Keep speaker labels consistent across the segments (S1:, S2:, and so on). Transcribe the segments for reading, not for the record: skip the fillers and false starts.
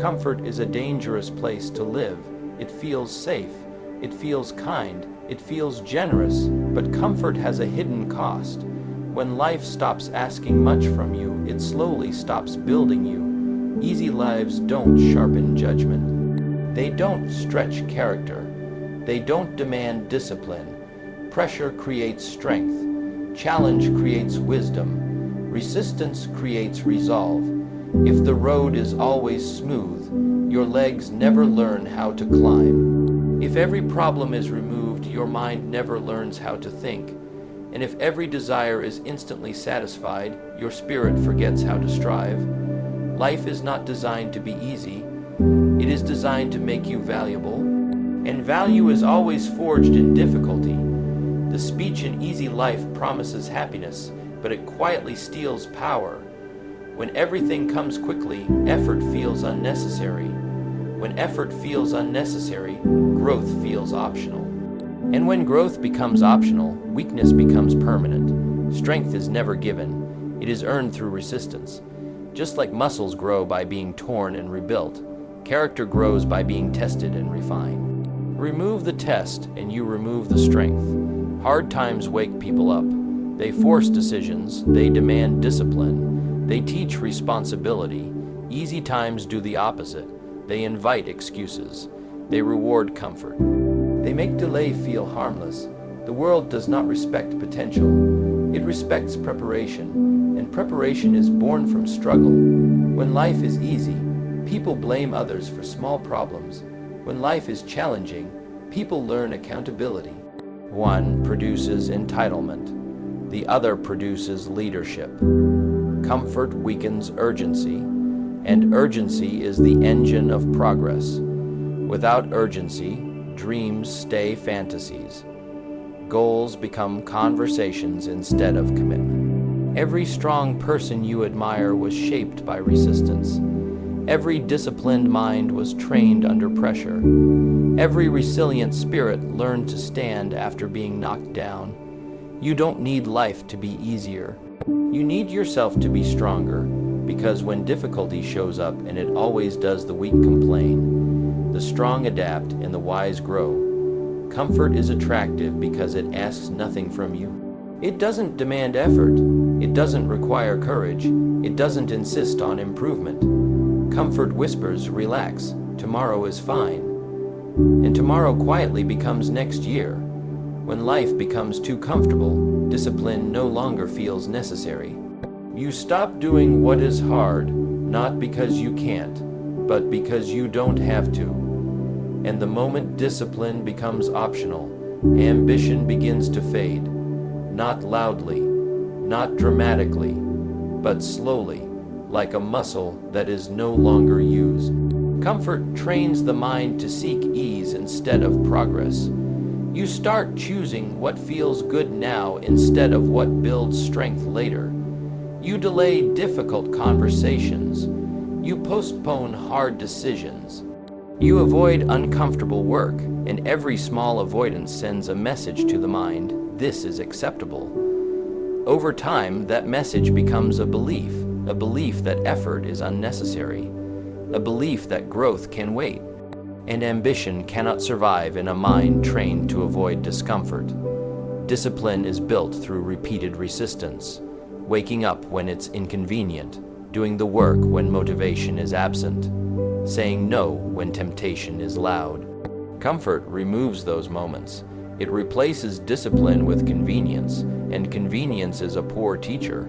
S1: Comfort is a dangerous place to live. It feels safe, it feels kind, it feels generous, but comfort has a hidden cost. When life stops asking much from you, it slowly stops building you. Easy lives don't sharpen judgment. They don't stretch character. They don't demand discipline. Pressure creates strength. Challenge creates wisdom. Resistance creates resolve. If the road is always smooth, your legs never learn how to climb. If every problem is removed, your mind never learns how to think. And if every desire is instantly satisfied, your spirit forgets how to strive. Life is not designed to be easy. It is designed to make you valuable. And value is always forged in difficulty. The speech in easy life promises happiness, but it quietly steals power. When everything comes quickly, effort feels unnecessary. When effort feels unnecessary, growth feels optional. And when growth becomes optional, weakness becomes permanent. Strength is never given. It is earned through resistance. Just like muscles grow by being torn and rebuilt, character grows by being tested and refined. Remove the test and you remove the strength. Hard times wake people up. They force decisions. They demand discipline. They teach responsibility. Easy times do the opposite. They invite excuses. They reward comfort. They make delay feel harmless. The world does not respect potential. It respects preparation, and preparation is born from struggle. When life is easy, people blame others for small problems. When life is challenging, people learn accountability. One produces entitlement. The other produces leadership. Comfort weakens urgency, and urgency is the engine of progress. Without urgency, dreams stay fantasies. Goals become conversations instead of commitment. Every strong person you admire was shaped by resistance. Every disciplined mind was trained under pressure. Every resilient spirit learned to stand after being knocked down. You don't need life to be easier. You need yourself to be stronger, because when difficulty shows up, and it always does, the weak complain. The strong adapt and the wise grow. Comfort is attractive because it asks nothing from you. It doesn't demand effort. It doesn't require courage. It doesn't insist on improvement. Comfort whispers, relax, tomorrow is fine. And tomorrow quietly becomes next year. When life becomes too comfortable, discipline no longer feels necessary. You stop doing what is hard, not because you can't, but because you don't have to. And the moment discipline becomes optional, ambition begins to fade. Not loudly, not dramatically, but slowly, like a muscle that is no longer used. Comfort trains the mind to seek ease instead of progress. You start choosing what feels good now instead of what builds strength later. You delay difficult conversations. You postpone hard decisions. You avoid uncomfortable work, and every small avoidance sends a message to the mind, this is acceptable. Over time, that message becomes a belief that effort is unnecessary, a belief that growth can wait, and ambition cannot survive in a mind trained to avoid discomfort. Discipline is built through repeated resistance, waking up when it's inconvenient, doing the work when motivation is absent, saying no when temptation is loud. Comfort removes those moments. It replaces discipline with convenience, and convenience is a poor teacher.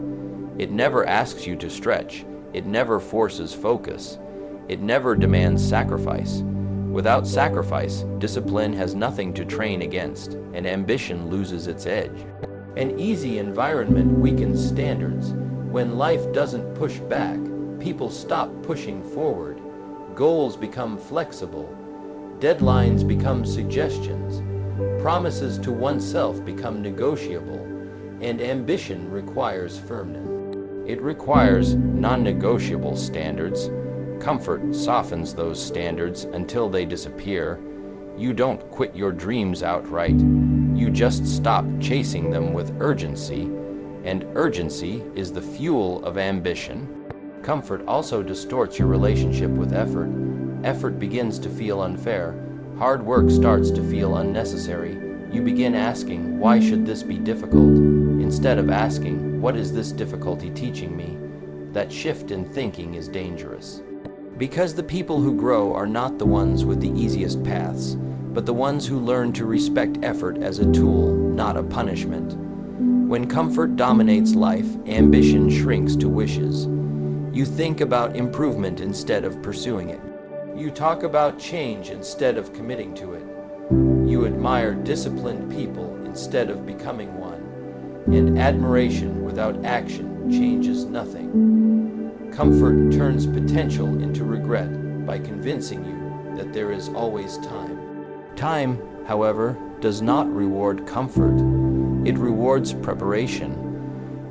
S1: It never asks you to stretch. It never forces focus. It never demands sacrifice. Without sacrifice, discipline has nothing to train against, and ambition loses its edge. An easy environment weakens standards. When life doesn't push back, people stop pushing forward. Goals become flexible. Deadlines become suggestions. Promises to oneself become negotiable. And ambition requires firmness. It requires non-negotiable standards. Comfort softens those standards until they disappear. You don't quit your dreams outright. You just stop chasing them with urgency, and urgency is the fuel of ambition. Comfort also distorts your relationship with effort. Effort begins to feel unfair. Hard work starts to feel unnecessary. You begin asking, why should this be difficult? Instead of asking, what is this difficulty teaching me? That shift in thinking is dangerous. Because the people who grow are not the ones with the easiest paths, but the ones who learn to respect effort as a tool, not a punishment. When comfort dominates life, ambition shrinks to wishes. You think about improvement instead of pursuing it. You talk about change instead of committing to it. You admire disciplined people instead of becoming one. And admiration without action changes nothing. Comfort turns potential into regret by convincing you that there is always time. Time, however, does not reward comfort. It rewards preparation.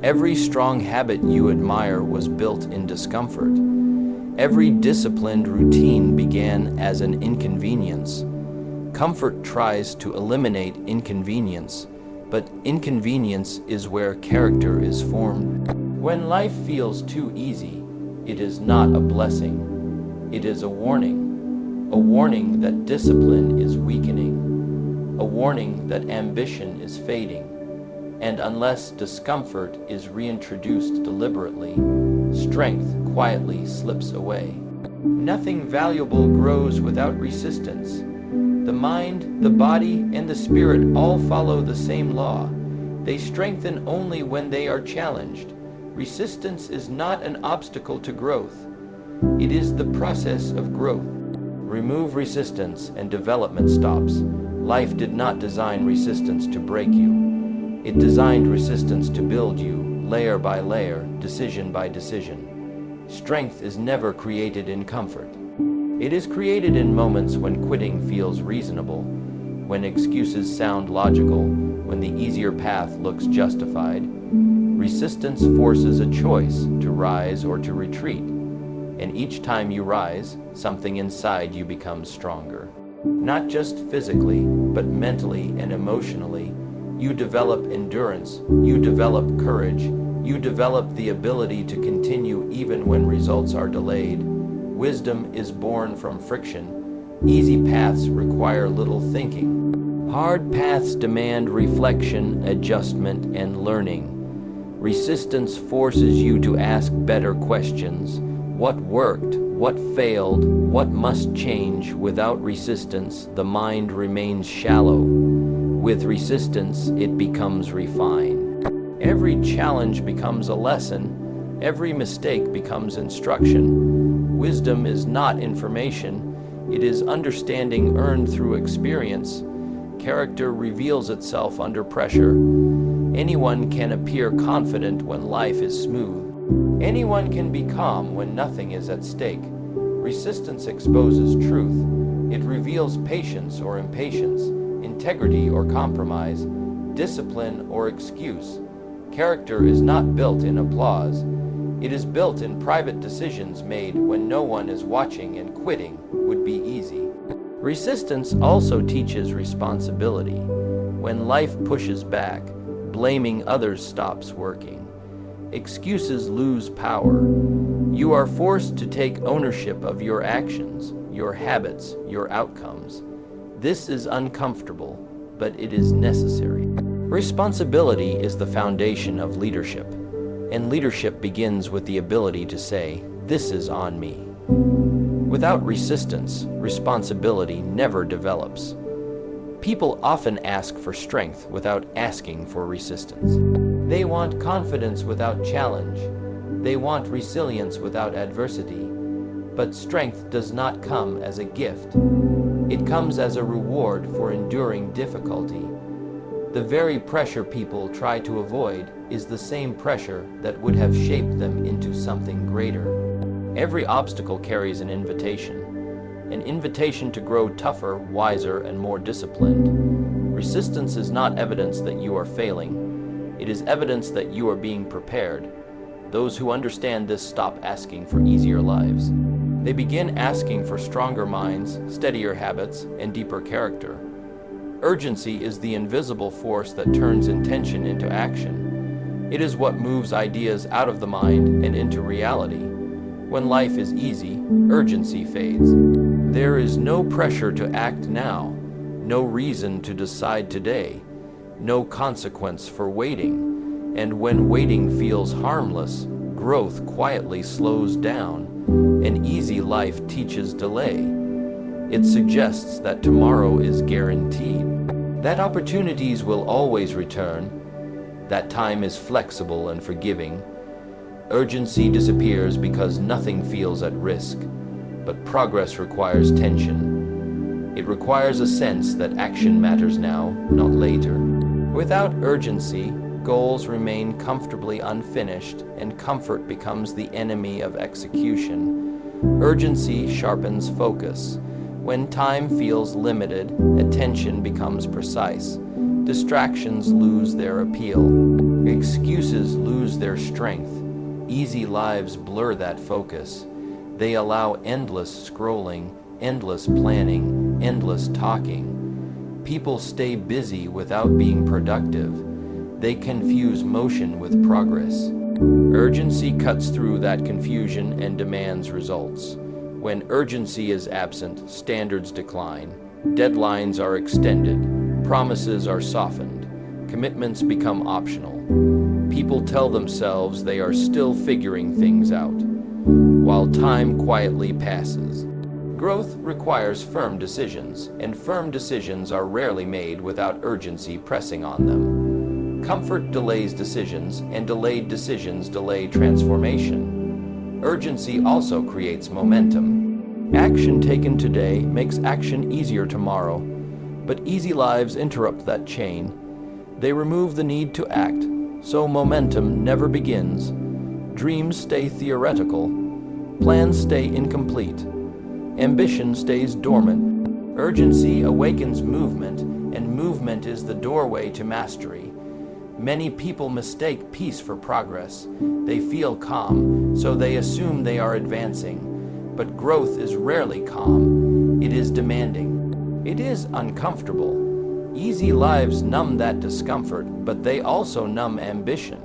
S1: Every strong habit you admire was built in discomfort. Every disciplined routine began as an inconvenience. Comfort tries to eliminate inconvenience, but inconvenience is where character is formed. When life feels too easy, it is not a blessing. It is a warning that discipline is weakening, a warning that ambition is fading, and unless discomfort is reintroduced deliberately, strength quietly slips away. Nothing valuable grows without resistance. The mind, the body, and the spirit all follow the same law. They strengthen only when they are challenged. Resistance is not an obstacle to growth. It is the process of growth. Remove resistance and development stops. Life did not design resistance to break you. It designed resistance to build you, layer by layer, decision by decision. Strength is never created in comfort. It is created in moments when quitting feels reasonable, when excuses sound logical, when the easier path looks justified. Resistance forces a choice to rise or to retreat, and each time you rise, something inside you becomes stronger. Not just physically, but mentally and emotionally. You develop endurance, you develop courage, you develop the ability to continue even when results are delayed. Wisdom is born from friction. Easy paths require little thinking. Hard paths demand reflection, adjustment, and learning. Resistance forces you to ask better questions. What worked? What failed? What must change? Without resistance, the mind remains shallow. With resistance, it becomes refined. Every challenge becomes a lesson. Every mistake becomes instruction. Wisdom is not information. It is understanding earned through experience. Character reveals itself under pressure. Anyone can appear confident when life is smooth. Anyone can be calm when nothing is at stake. Resistance exposes truth. It reveals patience or impatience, integrity or compromise, discipline or excuse. Character is not built in applause. It is built in private decisions made when no one is watching, and quitting would be easy. Resistance also teaches responsibility. When life pushes back, blaming others stops working. Excuses lose power. You are forced to take ownership of your actions, your habits, your outcomes. This is uncomfortable, but it is necessary. Responsibility is the foundation of leadership, and leadership begins with the ability to say, "This is on me." Without resistance, responsibility never develops. People often ask for strength without asking for resistance. They want confidence without challenge. They want resilience without adversity. But strength does not come as a gift. It comes as a reward for enduring difficulty. The very pressure people try to avoid is the same pressure that would have shaped them into something greater. Every obstacle carries an invitation to grow tougher, wiser, and more disciplined. Resistance is not evidence that you are failing. It is evidence that you are being prepared. Those who understand this stop asking for easier lives. They begin asking for stronger minds, steadier habits, and deeper character. Urgency is the invisible force that turns intention into action. It is what moves ideas out of the mind and into reality. When life is easy, urgency fades. There is no pressure to act now, no reason to decide today, no consequence for waiting. And when waiting feels harmless, growth quietly slows down. An easy life teaches delay. It suggests that tomorrow is guaranteed, that opportunities will always return, that time is flexible and forgiving. Urgency disappears because nothing feels at risk, but progress requires tension. It requires a sense that action matters now, not later. Without urgency, goals remain comfortably unfinished, and comfort becomes the enemy of execution. Urgency sharpens focus. When time feels limited, attention becomes precise. Distractions lose their appeal. Excuses lose their strength. Easy lives blur that focus. They allow endless scrolling, endless planning, endless talking. People stay busy without being productive. They confuse motion with progress. Urgency cuts through that confusion and demands results. When urgency is absent, standards decline. Deadlines are extended. Promises are softened. Commitments become optional. People tell themselves they are still figuring things out, while time quietly passes. Growth requires firm decisions, and firm decisions are rarely made without urgency pressing on them. Comfort delays decisions, and delayed decisions delay transformation. Urgency also creates momentum. Action taken today makes action easier tomorrow, but easy lives interrupt that chain. They remove the need to act, so momentum never begins. Dreams stay theoretical. Plans stay incomplete. Ambition stays dormant. Urgency awakens movement, and movement is the doorway to mastery. Many people mistake peace for progress. They feel calm, so they assume they are advancing. But growth is rarely calm. It is demanding. It is uncomfortable. Easy lives numb that discomfort, but they also numb ambition.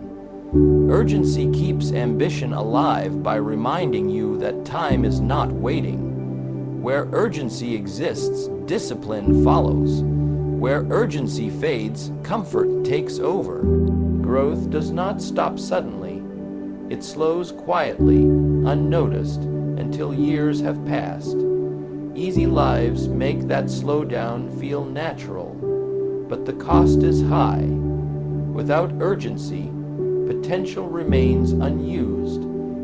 S1: Urgency keeps ambition alive by reminding you that time is not waiting. Where urgency exists, discipline follows. Where urgency fades, comfort takes over. Growth does not stop suddenly. It slows quietly, unnoticed, until years have passed. Easy lives make that slowdown feel natural, but the cost is high. Without urgency, potential remains unused,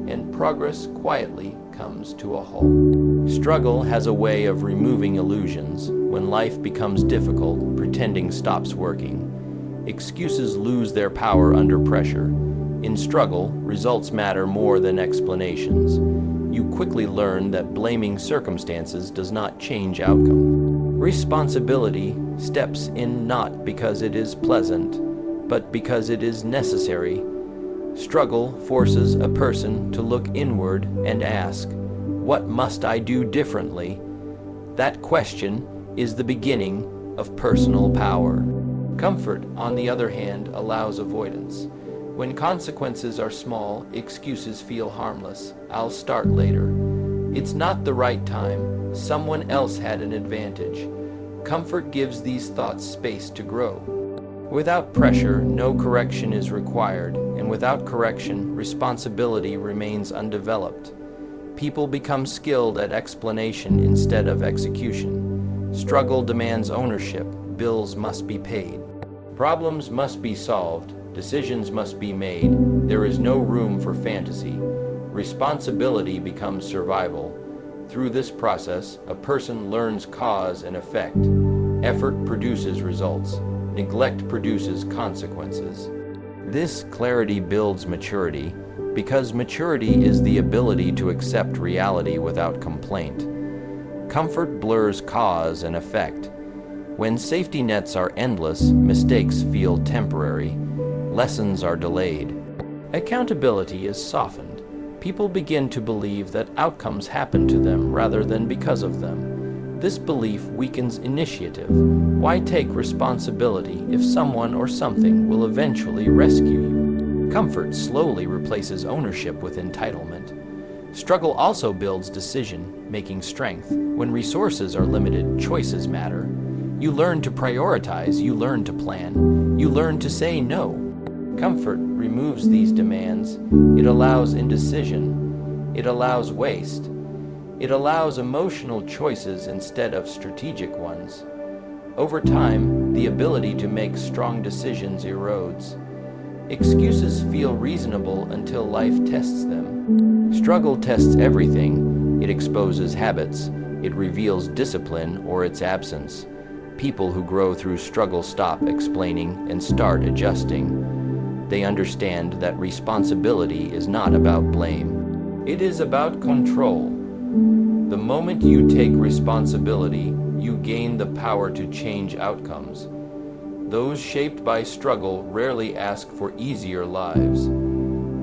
S1: and progress quietly comes to a halt. Struggle has a way of removing illusions. When life becomes difficult, pretending stops working. Excuses lose their power under pressure. In struggle, results matter more than explanations. You quickly learn that blaming circumstances does not change outcome. Responsibility steps in not because it is pleasant, but because it is necessary. Struggle forces a person to look inward and ask, "What must I do differently?" That question is the beginning of personal power. Comfort, on the other hand, allows avoidance. When consequences are small, excuses feel harmless. "I'll start later. It's not the right time. Someone else had an advantage." Comfort gives these thoughts space to grow. Without pressure, no correction is required, and without correction, responsibility remains undeveloped. People become skilled at explanation instead of execution. Struggle demands ownership. Bills must be paid. Problems must be solved. Decisions must be made. There is no room for fantasy. Responsibility becomes survival. Through this process, a person learns cause and effect. Effort produces results. Neglect produces consequences. This clarity builds maturity, because maturity is the ability to accept reality without complaint. Comfort blurs cause and effect. When safety nets are endless, mistakes feel temporary. Lessons are delayed. Accountability is softened. People begin to believe that outcomes happen to them rather than because of them. This belief weakens initiative. Why take responsibility if someone or something will eventually rescue you? Comfort slowly replaces ownership with entitlement. Struggle also builds decision-making strength. When resources are limited, choices matter. You learn to prioritize, you learn to plan, you learn to say no. Comfort removes these demands. It allows indecision. It allows waste. It allows emotional choices instead of strategic ones. Over time, the ability to make strong decisions erodes. Excuses feel reasonable until life tests them. Struggle tests everything. It exposes habits. It reveals discipline or its absence. People who grow through struggle stop explaining and start adjusting. They understand that responsibility is not about blame. It is about control. The moment you take responsibility, you gain the power to change outcomes. Those shaped by struggle rarely ask for easier lives.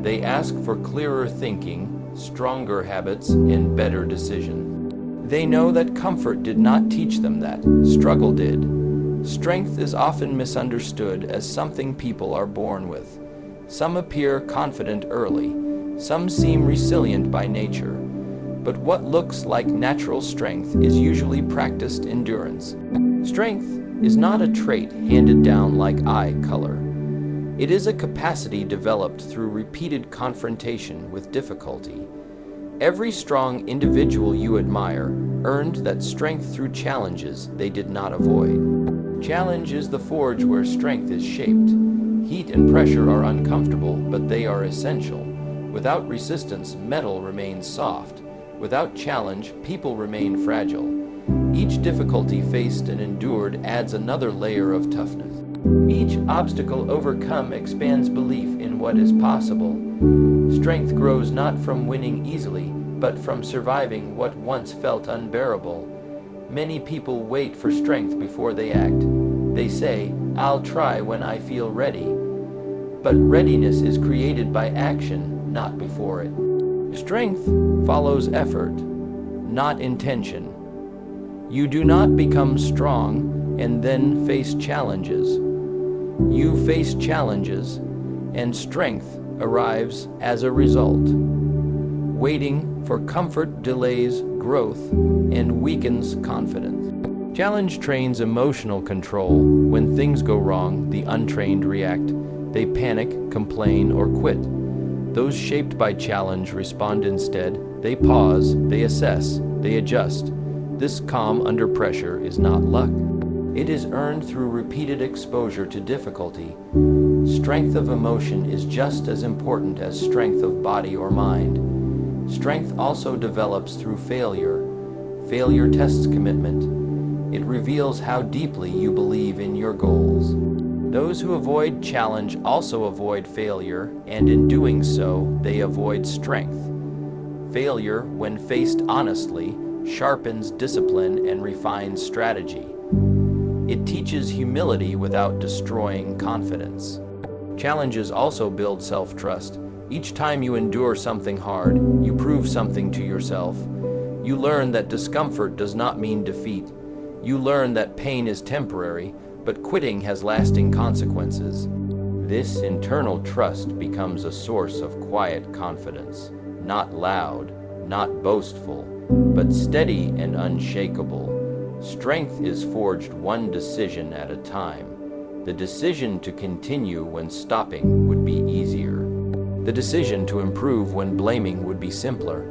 S1: They ask for clearer thinking, stronger habits, and better decisions. They know that comfort did not teach them that, struggle did. Strength is often misunderstood as something people are born with. Some appear confident early, some seem resilient by nature. But what looks like natural strength is usually practiced endurance. Strength is not a trait handed down like eye color. It is a capacity developed through repeated confrontation with difficulty. Every strong individual you admire earned that strength through challenges they did not avoid. Challenge is the forge where strength is shaped. Heat and pressure are uncomfortable, but they are essential. Without resistance, metal remains soft. Without challenge, people remain fragile. Each difficulty faced and endured adds another layer of toughness. Each obstacle overcome expands belief in what is possible. Strength grows not from winning easily, but from surviving what once felt unbearable. Many people wait for strength before they act. They say, "I'll try when I feel ready." But readiness is created by action, not before it. Strength follows effort, not intention. You do not become strong and then face challenges. You face challenges, and strength arrives as a result. Waiting for comfort delays growth and weakens confidence. Challenge trains emotional control. When things go wrong, the untrained react. They panic, complain, or quit. Those shaped by challenge respond instead. They pause, they assess, they adjust. This calm under pressure is not luck. It is earned through repeated exposure to difficulty. Strength of emotion is just as important as strength of body or mind. Strength also develops through failure. Failure tests commitment. It reveals how deeply you believe in your goals. Those who avoid challenge also avoid failure, and in doing so, they avoid strength. Failure, when faced honestly, sharpens discipline and refines strategy. It teaches humility without destroying confidence. Challenges also build self-trust. Each time you endure something hard, you prove something to yourself. You learn that discomfort does not mean defeat. You learn that pain is temporary, but quitting has lasting consequences. This internal trust becomes a source of quiet confidence, not loud, not boastful, but steady and unshakable. Strength is forged one decision at a time. The decision to continue when stopping would be easier. The decision to improve when blaming would be simpler.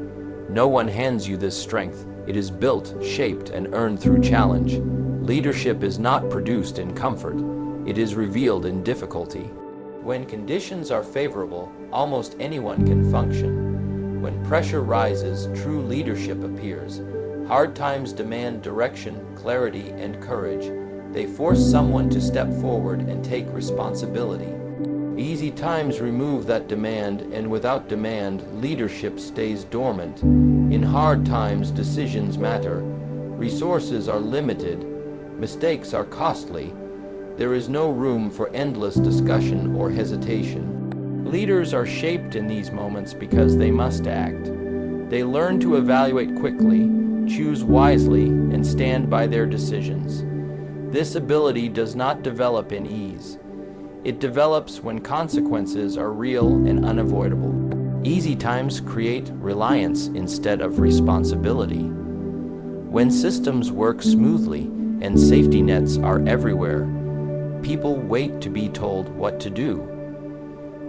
S1: No one hands you this strength. It is built, shaped, and earned through challenge. Leadership is not produced in comfort. It is revealed in difficulty. When conditions are favorable, almost anyone can function. When pressure rises, true leadership appears. Hard times demand direction, clarity, and courage. They force someone to step forward and take responsibility. Easy times remove that demand, and without demand, leadership stays dormant. In hard times, decisions matter. Resources are limited. Mistakes are costly. There is no room for endless discussion or hesitation. Leaders are shaped in these moments because they must act. They learn to evaluate quickly, choose wisely, and stand by their decisions. This ability does not develop in ease. It develops when consequences are real and unavoidable. Easy times create reliance instead of responsibility. When systems work smoothly and safety nets are everywhere, people wait to be told what to do.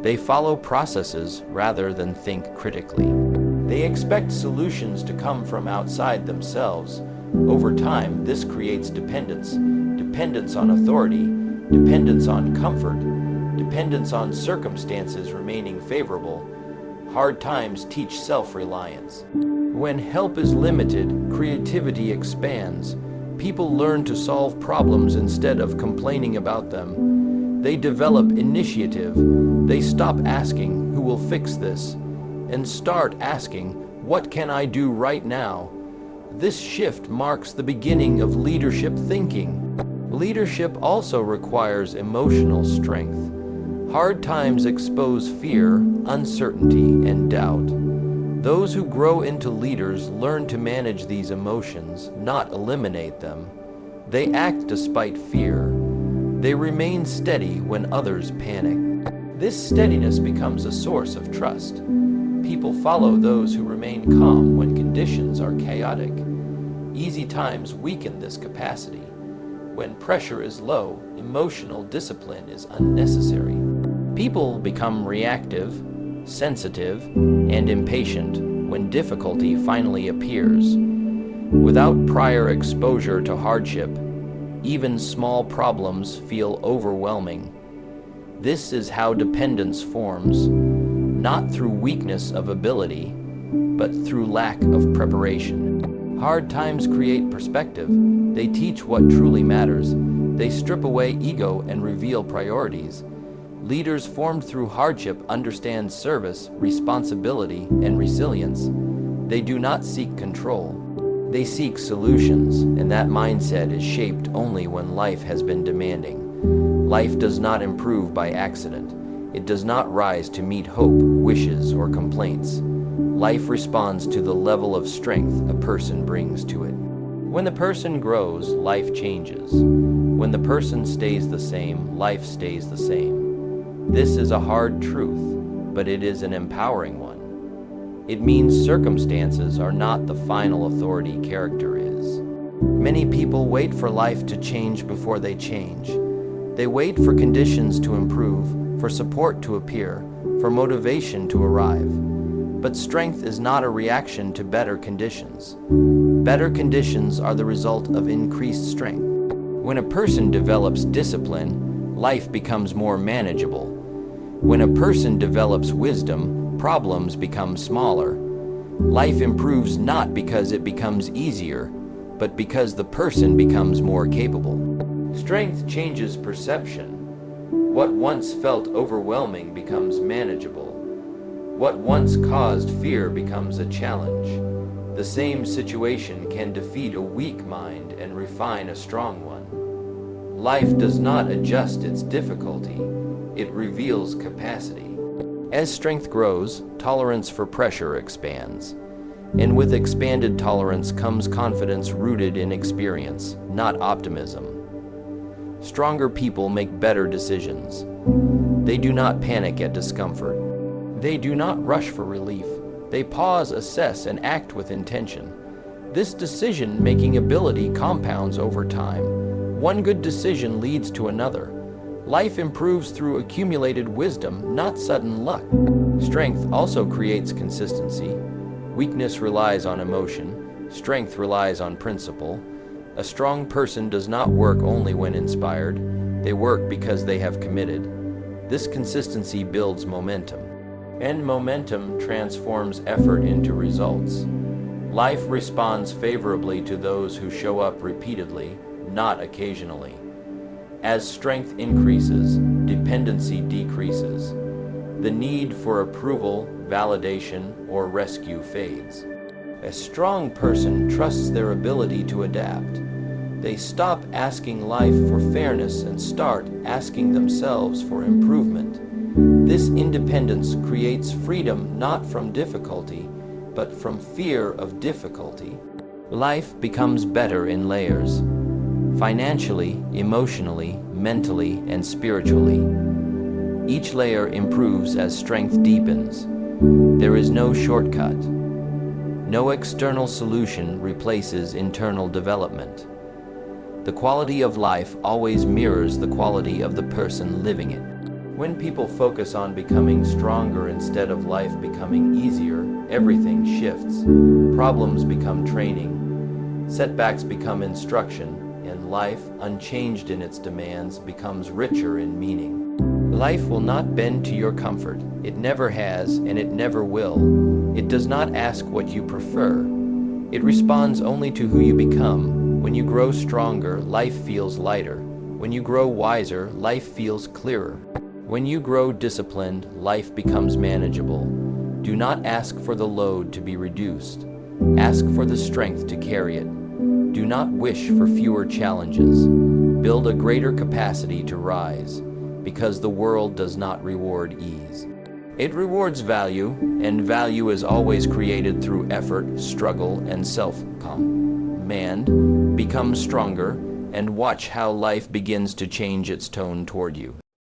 S1: They follow processes rather than think critically. They expect solutions to come from outside themselves. Over time, this creates dependence. Dependence on authority, dependence on comfort, dependence on circumstances remaining favorable. Hard times teach self-reliance. When help is limited, creativity expands. People learn to solve problems instead of complaining about them. They develop initiative. They stop asking, "Who will fix this?" and start asking, "What can I do right now?" This shift marks the beginning of leadership thinking. Leadership also requires emotional strength. Hard times expose fear, uncertainty, and doubt. Those who grow into leaders learn to manage these emotions, not eliminate them. They act despite fear. They remain steady when others panic. This steadiness becomes a source of trust. People follow those who remain calm when conditions are chaotic. Easy times weaken this capacity. When pressure is low, emotional discipline is unnecessary. People become reactive, sensitive, and impatient when difficulty finally appears. Without prior exposure to hardship, even small problems feel overwhelming. This is how dependence forms, not through weakness of ability, but through lack of preparation. Hard times create perspective. They teach what truly matters. They strip away ego and reveal priorities. Leaders formed through hardship understand service, responsibility, and resilience. They do not seek control. They seek solutions, and that mindset is shaped only when life has been demanding. Life does not improve by accident. It does not rise to meet hope, wishes, or complaints. Life responds to the level of strength a person brings to it. When the person grows, life changes. When the person stays the same, life stays the same. This is a hard truth, but it is an empowering one. It means circumstances are not the final authority character is. Many people wait for life to change before they change. They wait for conditions to improve, for support to appear, for motivation to arrive. But strength is not a reaction to better conditions. Better conditions are the result of increased strength. When a person develops discipline, life becomes more manageable. When a person develops wisdom, problems become smaller. Life improves not because it becomes easier, but because the person becomes more capable. Strength changes perception. What once felt overwhelming becomes manageable. What once caused fear becomes a challenge. The same situation can defeat a weak mind and refine a strong one. Life does not adjust its difficulty, it reveals capacity. As strength grows, tolerance for pressure expands. And with expanded tolerance comes confidence rooted in experience, not optimism. Stronger people make better decisions. They do not panic at discomfort. They do not rush for relief. They pause, assess, and act with intention. This decision-making ability compounds over time. One good decision leads to another. Life improves through accumulated wisdom, not sudden luck. Strength also creates consistency. Weakness relies on emotion. Strength relies on principle. A strong person does not work only when inspired. They work because they have committed. This consistency builds momentum. And momentum transforms effort into results. Life responds favorably to those who show up repeatedly, not occasionally. As strength increases, dependency decreases. The need for approval, validation, or rescue fades. A strong person trusts their ability to adapt. They stop asking life for fairness and start asking themselves for improvement. This independence creates freedom not from difficulty, but from fear of difficulty. Life becomes better in layers. Financially, emotionally, mentally, and spiritually. Each layer improves as strength deepens. There is no shortcut. No external solution replaces internal development. The quality of life always mirrors the quality of the person living it. When people focus on becoming stronger instead of life becoming easier, everything shifts. Problems become training, setbacks become instruction, and life, unchanged in its demands, becomes richer in meaning. Life will not bend to your comfort. It never has, and it never will. It does not ask what you prefer. It responds only to who you become. When you grow stronger, life feels lighter. When you grow wiser, life feels clearer. When you grow disciplined, life becomes manageable. Do not ask for the load to be reduced. Ask for the strength to carry it. Do not wish for fewer challenges. Build a greater capacity to rise, because the world does not reward ease. It rewards value, and value is always created through effort, struggle, and self-command. Become stronger, and watch how life begins to change its tone toward you.